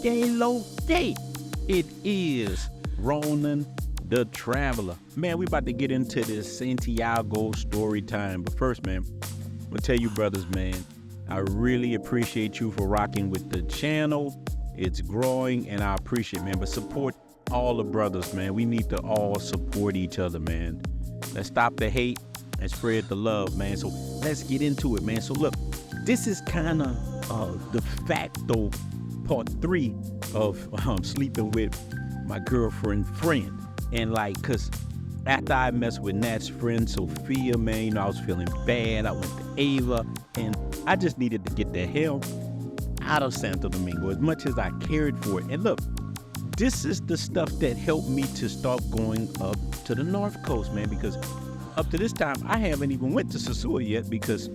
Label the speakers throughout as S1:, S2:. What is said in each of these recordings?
S1: day. It is Ronan the Traveler. Man, we about to get into this Santiago story time. But first, man, I'm going to tell you brothers, man, I really appreciate you for rocking with the channel. It's growing and I appreciate it, man. But support all the brothers, man. We need to all support each other, man. Let's stop the hate and spread the love, man. So let's get into it, man. So look, this is kind of de facto part 3 of sleeping with my girlfriend friend. And like, cause after I messed with Nat's friend Sophia, man, you know, I was feeling bad. I went to Ava and I just needed to get the hell out of Santo Domingo as much as I cared for it. And look, this is the stuff that helped me to start going up to the North Coast, man, because up to this time, I haven't even went to Sosua yet because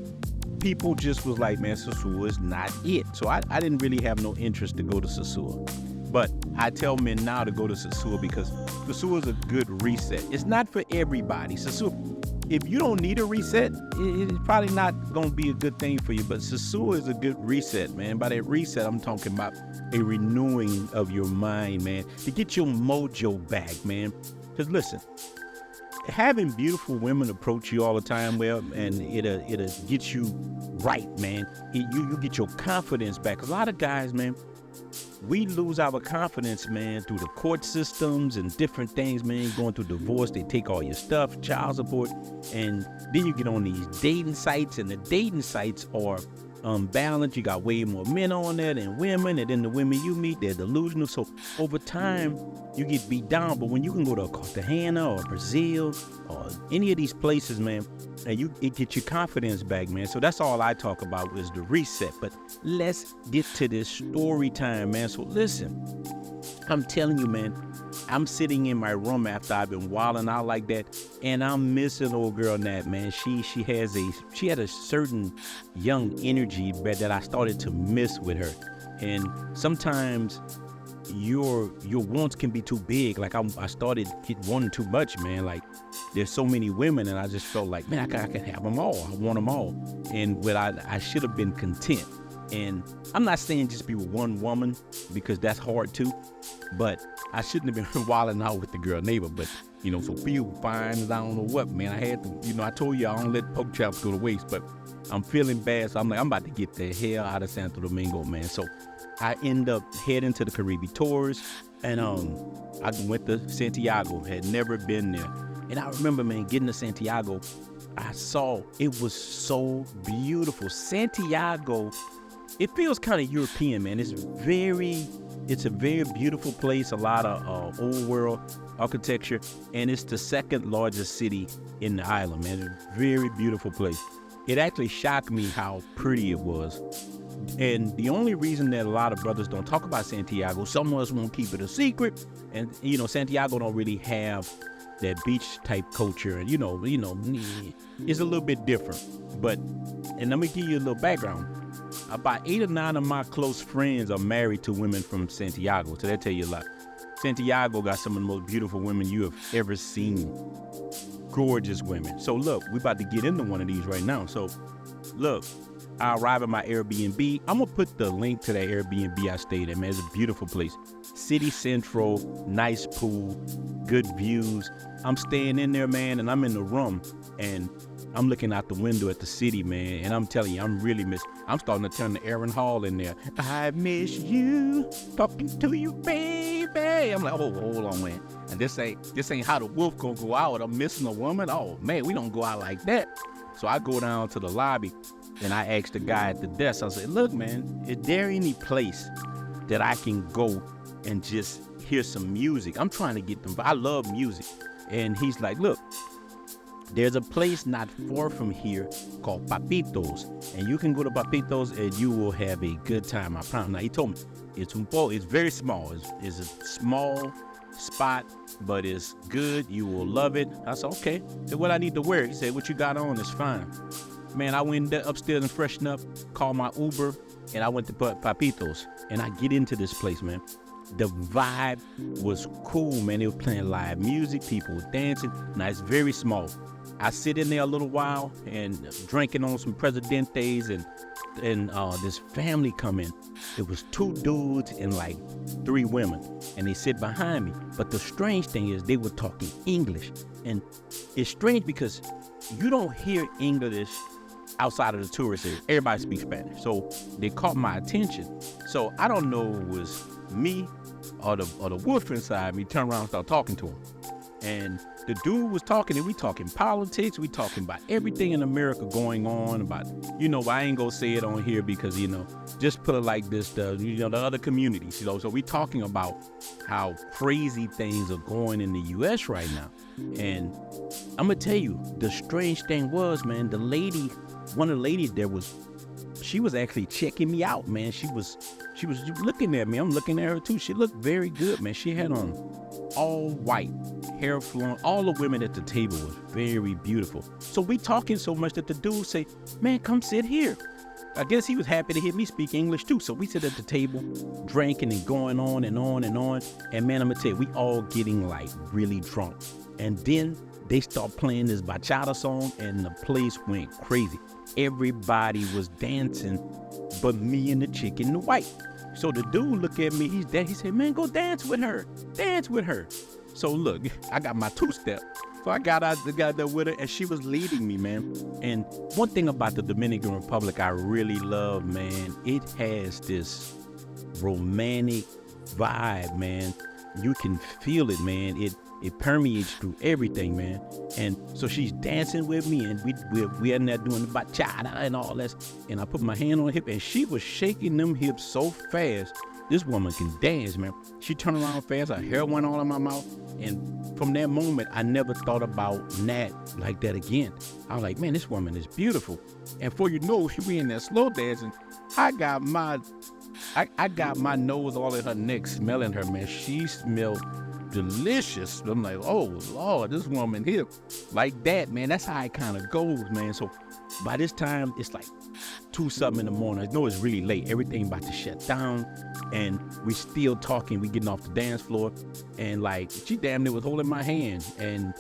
S1: people just was like, man, Sosua is not it. So I didn't really have no interest to go to Sosua. But I tell men now to go to Sosua because Sosua is a good reset. It's not for everybody. Sosua, if you don't need a reset, it's probably not going to be a good thing for you. But Sosua is a good reset, man. By that reset, I'm talking about a renewing of your mind, man, to get your mojo back, man. Because listen, having beautiful women approach you all the time, well, and it'll get you right, man. You get your confidence back. A lot of guys, man, we lose our confidence, man, through the court systems and different things, man. Going through divorce, they take all your stuff, child support, and then you get on these dating sites, and the dating sites are unbalanced. You got way more men on there than women, and then the women you meet, they're delusional. So over time, you get beat down. But when you can go to Cartagena or Brazil or any of these places, man, and it gets your confidence back, man. So that's all I talk about is the reset. But let's get to this story time, man. So listen, I'm telling you, man, I'm sitting in my room after I've been wilding out like that, and I'm missing old girl Nat, man. She had a certain young energy that I started to miss with her. And sometimes your wants can be too big. Like I started wanting too much, man. Like there's so many women, and I just felt like, man, I can have them all. I want them all. And I should have been content. And I'm not saying just be with one woman because that's hard too, but I shouldn't have been wilding out with the girl neighbor. But you know, Sophia was fine as I don't know what, man. I had to, you know, I told you I don't let pork chops go to waste, but I'm feeling bad, so I'm like, I'm about to get the hell out of Santo Domingo, man. So I end up heading to the Caribbean tours, and I went to Santiago. Had never been there, and I remember, man, getting to Santiago, I saw it was so beautiful. Santiago, it feels kind of European, man. It's a very beautiful place. A lot of old world architecture, and it's the second largest city in the island, man. It's a very beautiful place. It actually shocked me how pretty it was. And the only reason that a lot of brothers don't talk about Santiago, some of us won't keep it a secret. And, you know, Santiago don't really have that beach type culture. And, you know, it's a little bit different. But, and let me give you a little background. About 8 or 9 of my close friends are married to women from Santiago. So that tell you a lot. Santiago got some of the most beautiful women you have ever seen. Gorgeous women. So look, we about to get into one of these right now. So look, I arrive at my Airbnb. I'm gonna put the link to that Airbnb I stayed at, man. It's a beautiful place. City Central, nice pool, good views. I'm staying in there, man, and I'm in the room, and I'm looking out the window at the city, man, and I'm telling you, I'm starting to turn to Aaron Hall in there. I miss you, talking to you, baby. I'm like, oh, hold on, man. And this ain't how the wolf gonna go out. I'm missing a woman. Oh, man, we don't go out like that. So I go down to the lobby, and I asked the guy at the desk, I said, look, man, is there any place that I can go and just hear some music? I'm trying to get them. I love music. And he's like, look, there's a place not far from here called Papito's, and you can go to Papito's and you will have a good time. I promise. Now he told me it's very small. It's a small spot, but it's good. You will love it. I said, okay. So what I need to wear? He said, what you got on is fine. Man, I went upstairs and freshened up, called my Uber, and I went to Papito's, and I get into this place, man. The vibe was cool, man. They were playing live music. People were dancing. Now, it's very small. I sit in there a little while and drinking on some Presidentes and this family come in. It was 2 dudes and like 3 women, and they sit behind me. But the strange thing is they were talking English, and it's strange because you don't hear English outside of the tourist area. Everybody speaks Spanish, so they caught my attention. So I don't know if it was me or the wolf inside me turned around and started talking to him. And the dude was talking, and we talking politics, we talking about everything in America going on, about, I ain't gonna say it on here because, just put it like this, the other communities, so we talking about how crazy things are going in the U.S. right now. And I'm gonna tell you, the strange thing was, man, one of the ladies there she was actually checking me out, man. She was looking at me. I'm looking at her too. She looked very good, man. She had on all white, hair flowing. All the women at the table was very beautiful. So we talking so much that the dude say, man, come sit here. I guess he was happy to hear me speak English too. So we sit at the table, drinking and going on and on and on. And man, I'm gonna tell you, we all getting like really drunk. And then they start playing this bachata song, and the place went crazy. Everybody was dancing but me and the chick in the white. So the dude looked at me, he said, man, go dance with her. So look, I got my 2-step. So I got there with her, and she was leading me, man. And one thing about the Dominican Republic I really love, man, it has this romantic vibe, man. You can feel it, man. It permeates through everything, man. And so she's dancing with me, and we in there doing the bachata and all that. And I put my hand on her hip, and she was shaking them hips so fast. This woman can dance, man. She turned around fast, her hair went all in my mouth. And from that moment, I never thought about Nat like that again. I was like, man, this woman is beautiful. And before you know, we in there slow dancing. I got my nose all in her neck smelling her, man. She smelled delicious. I'm like, oh Lord, this woman here like that, man. That's how it kind of goes, man. So by this time it's like 2-something in the morning. I know it's really late. Everything about to shut down, and we still talking. We getting off the dance floor, and like she damn near was holding my hand. And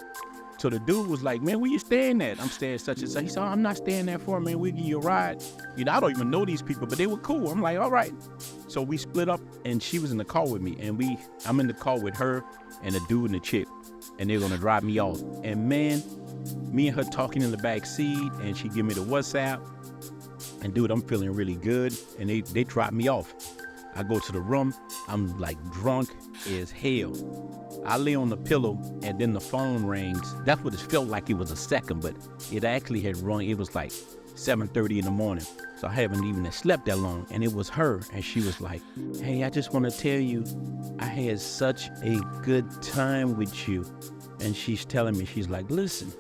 S1: so the dude was like, man, where you staying at? I'm staying such and such. He said, oh, I'm not staying there for, man. We'll give you a ride. I don't even know these people, but they were cool. I'm like, all right. So we split up, and she was in the car with me, and I'm in the car with her and the dude and the chick, and they're gonna drive me off. And man, me and her talking in the back seat, and she give me the WhatsApp, and dude, I'm feeling really good, and they drop me off. I go to the room, I'm like drunk as hell. I lay on the pillow, and then the phone rings. That's what it felt like. It was a second, but it actually had rung. It was like 7:30 in the morning. So I haven't even slept that long. And it was her. And she was like, hey, I just want to tell you, I had such a good time with you. And she's telling me, she's like, listen,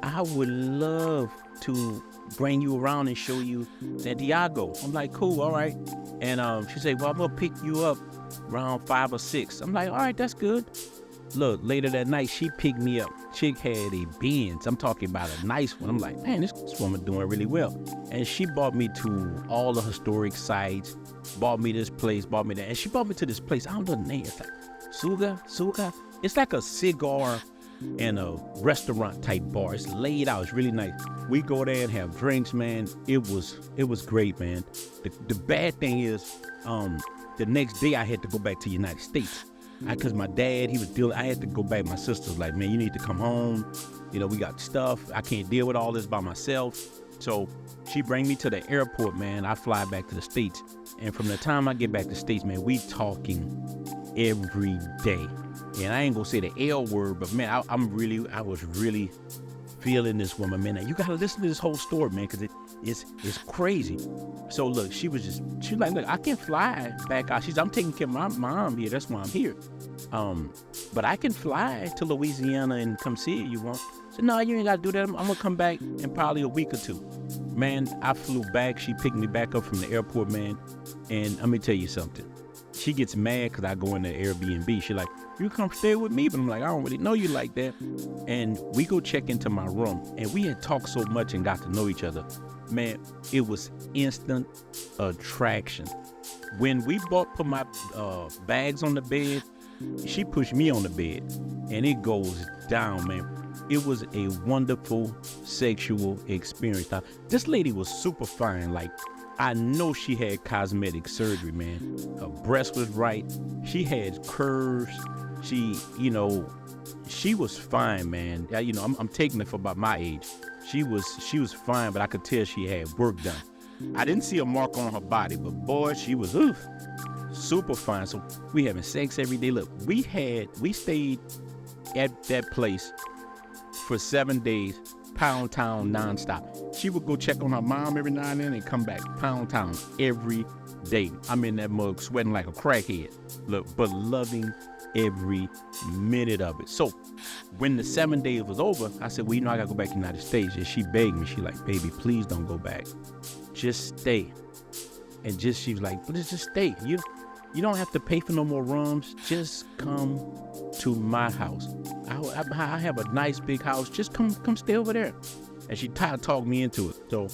S1: I would love to bring you around and show you Santiago. I'm like, cool, all right. And she said, well, I'm going to pick you up around 5 or 6. I'm like, all right, that's good. Look, later that night, she picked me up. Chick had a Benz. I'm talking about a nice one. I'm like, man, this woman doing really well. And she brought me to all the historic sites, bought me this place, bought me that. And she brought me to this place. I don't know the name. It's like Suga. It's like a cigar and a restaurant type bar. It's laid out. It's really nice. We go there and have drinks, man. It was great, man. The bad thing is, the next day I had to go back to the United States. Because my dad, he was dealing, I had to go back. My sister was like, man, you need to come home. We got stuff. I can't deal with all this by myself. So she bring me to the airport, man. I fly back to the States. And from the time I get back to the States, man, we talking every day. And I ain't gonna say the L word, but man, I was really feeling this woman, man. You gotta listen to this whole story, man, because it's crazy. So look, she was like, look, I can fly back out. I'm taking care of my mom here. That's why I'm here. But I can fly to Louisiana and come see you want. So no, you ain't gotta do that. I'm gonna come back in probably a week or 2. Man, I flew back. She picked me back up from the airport, man. And let me tell you something. She gets mad because I go in the Airbnb. She like, you come stay with me? But I'm like, I don't really know you like that. And we go check into my room. And we had talked so much and got to know each other. Man, it was instant attraction. When we put my bags on the bed, she pushed me on the bed. And it goes down, man. It was a wonderful sexual experience. Now, this lady was super fine. Like, I know she had cosmetic surgery, man. Her breast was right. She had curves. She was fine, man. I'm taking it for about my age. She was fine, but I could tell she had work done. I didn't see a mark on her body, but boy, she was super fine. So we having sex every day. Look, we stayed at that place for 7 days, Pound Town nonstop. She would go check on her mom every now and then and come back, Pound Town every day. I'm in that mug sweating like a crackhead. Look, but loving every minute of it. So when the 7 days was over, I said, well, I gotta go back to the United States. And she begged me. She like, baby, please don't go back. Just stay. And she was like, but just stay. You don't have to pay for no more rooms. Just come to my house. I have a nice big house. Just come stay over there. And she tried to talk me into it. So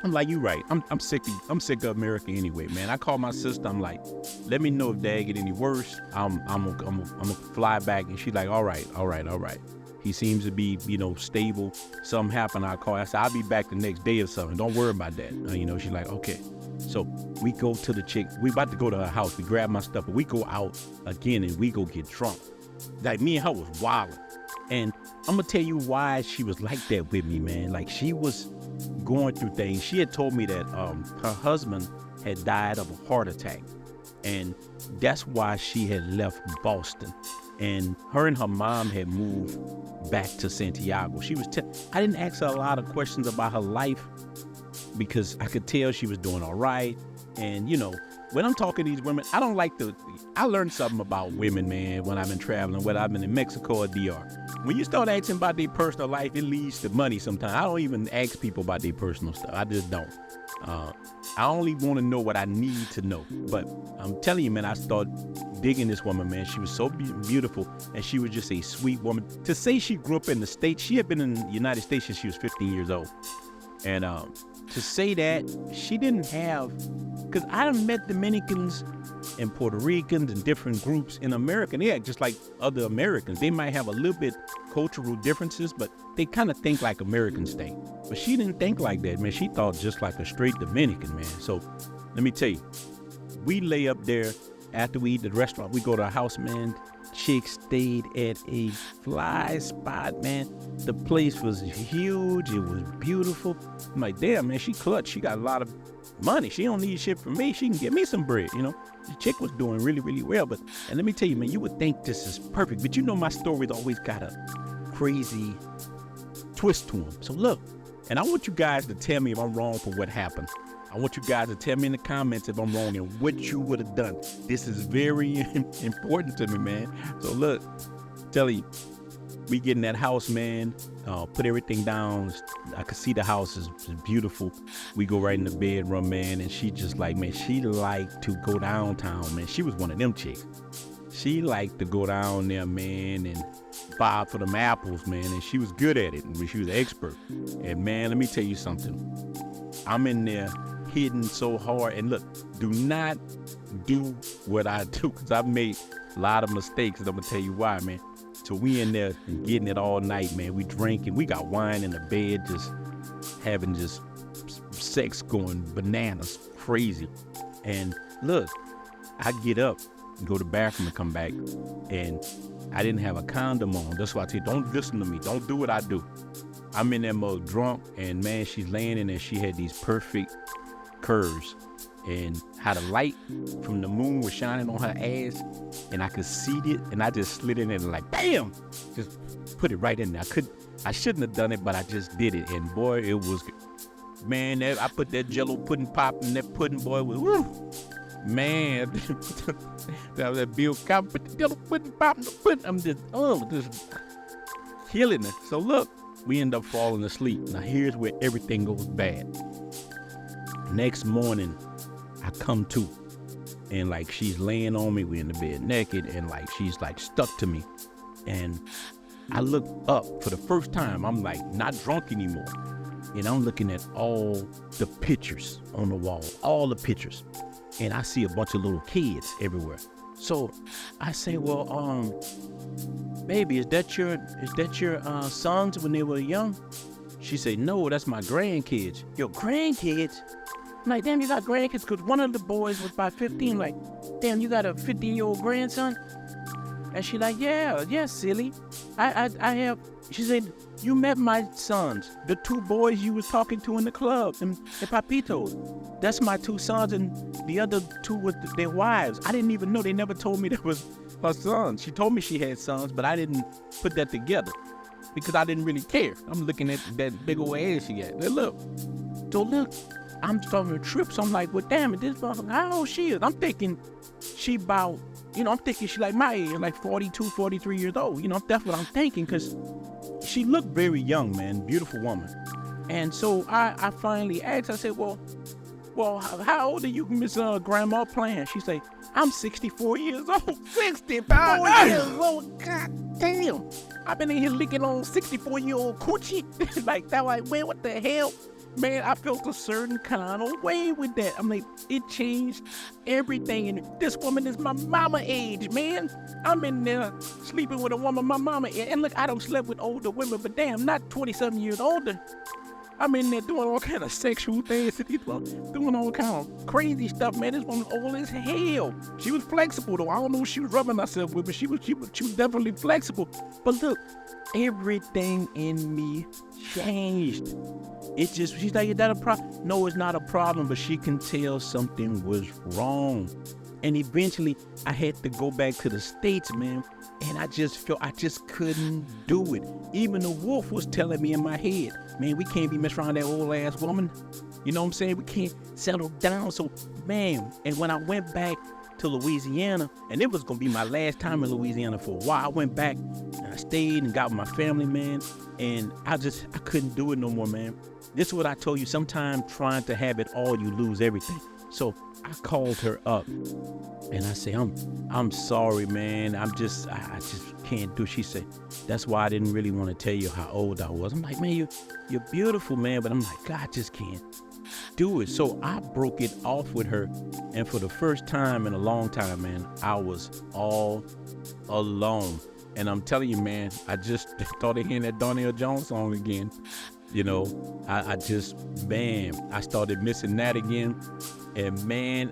S1: I'm like, you right. I'm sick of America anyway, man. I called my sister. I'm like, let me know if Dad get any worse. I'm gonna fly back. And she's like, all right. He seems to be, stable. Something happened. I call. I said, I'll be back the next day or something. Don't worry about that. She's like, okay. So we go to the chick. We about to go to her house. We grab my stuff, but we go out again and we go get drunk. Like me and her was wilding. And I'm gonna tell you why she was like that with me, man. Like she was going through things. She had told me that her husband had died of a heart attack, and that's why she had left Boston. And her and her mom had moved back to Santiago. I didn't ask her a lot of questions about her life because I could tell she was doing all right. And when I'm talking to these women, I learned something about women, man, when I've been traveling, whether I've been in Mexico or DR. When you start asking about their personal life, it leads to money sometimes. I don't even ask people about their personal stuff. I just don't. I only want to know what I need to know. But I'm telling you, man, I started digging this woman, man. She was so beautiful, and she was just a sweet woman. To say she grew up in the States, she had been in the United States since she was 15 years old. And to say that she didn't have, because I done met Dominicans and Puerto Ricans and different groups in America. They act just like other Americans. They might have a little bit cultural differences, but they kind of think like Americans think. But she didn't think like that, man. She thought just like a straight Dominican, man. So let me tell you, we lay up there after we eat at the restaurant. We go to our house, man. Chick stayed at a fly spot, man. The place was huge. It was beautiful. I'm like, damn, man, she clutch. She got a lot of money. She don't need shit from me. She can get me some bread, The chick was doing really, really well. And let me tell you, man, you would think this is perfect, but my story's always got a crazy twist to them. So look, and I want you guys to tell me if I'm wrong for what happened. I want you guys to tell me in the comments if I'm wrong and what you would have done. This is very important to me, man. So look, tell you, we get in that house, man, put everything down. I could see the house is beautiful. We go right in the bedroom, man, and she just like, man, she liked to go downtown, man. She was one of them chicks. She liked to go down there, man, and buy for them apples, man, and she was good at it. She was an expert. And man, let me tell you something. I'm in there hitting so hard, and look, do not do what I do, because I've made a lot of mistakes, and I'm gonna tell you why, man. So we in there and getting it all night, man. We drinking, we got wine in the bed, just having just sex going bananas, crazy. And look, I get up and go to the bathroom and come back, and I didn't have a condom on. That's why I tell you, don't listen to me. Don't do what I do. I'm in that mug drunk, and man, she's laying in there. She had these perfect curves, and how the light from the moon was shining on her ass, and I could see it, and I just slid in there and like, bam, just put it right in there. I shouldn't have done it, but I just did it, and boy, it was good. Man, I put that Jello pudding pop in that pudding, boy, was woo. Man, that was that Bill Cosby, put the Jello pudding pop in the pudding. I'm just killing it. So look, we end up falling asleep. Now here's where everything goes bad. Next morning, I come to, and like she's laying on me, we in the bed naked, and like she's like stuck to me. And I look up for the first time. I'm like not drunk anymore, and I'm looking at all the pictures on the wall, all the pictures, and I see a bunch of little kids everywhere. So I say, well, baby, is that your sons when they were young? She said, no, that's my grandkids. Your grandkids? I'm like, damn, you got grandkids? Because one of the boys was about 15. Like, damn, you got a 15-year-old grandson? And she like, yeah, silly. I have. She said, you met my sons, the 2 boys you was talking to in the club, and Papito. That's my 2 sons, and the other 2 was their wives. I didn't even know. They never told me that was her sons. She told me she had sons, but I didn't put that together because I didn't really care. I'm looking at that big old ass she got. Look. So look, I'm starting to trip. So I'm like, well, damn it, this motherfucker, how old she is? I'm thinking she about, I'm thinking she like my age, like 42, 43 years old. That's what I'm thinking, because she looked very young, man, beautiful woman. And so I finally asked, I said, well, how old are you, Miss Grandma Plan? She say, I'm 64 years old. 64 years old, god damn. I've been in here licking on 64-year-old coochie. Like that, like, man, what the hell? Man, I felt a certain kind of way with that. I'm like, it changed everything. And this woman is my mama age, man. I'm in there sleeping with a woman my mama age. And look, I don't slept with older women, but damn, not 27 years older. I'm in there doing all kind of sexual things, doing all kind of crazy stuff, man. This woman old as hell. She was flexible though. I don't know what she was rubbing herself with, but she was definitely flexible. But look, everything in me changed. It just, she's like, is that a problem? No, it's not a problem, but she can tell something was wrong. And eventually I had to go back to the States, man. And I just felt I just couldn't do it. Even the wolf was telling me in my head, man, we can't be messing around that old ass woman. You know what I'm saying? We can't settle down. So, man, and when I went back to Louisiana, and it was going to be my last time in Louisiana for a while, I went back and I stayed and got with my family, man. And I couldn't do it no more, man. This is what I told you. Sometimes trying to have it all, you lose everything. So I called her up and I say, I'm sorry, man. I just can't do it. She said, that's why I didn't really want to tell you how old I was. I'm like, man, you're beautiful, man. But I'm like, God, I just can't do it. So I broke it off with her. And for the first time in a long time, man, I was all alone. And I'm telling you, man, I just started hearing that Donnell Jones song again. I started missing that again. And man,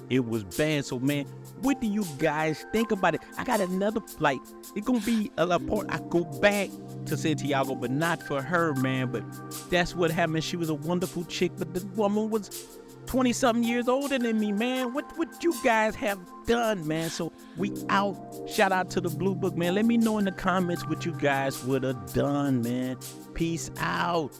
S1: it was bad. So man, what do you guys think about it? I got another flight. It's gonna be a port. I go back to Santiago, but not for her, man. But that's what happened. She was a wonderful chick, but the woman was 20-something years older than me, man. What you guys have done, man? So we out. Shout out to the Blue Book, man. Let me know in the comments what you guys would have done, man. Peace out.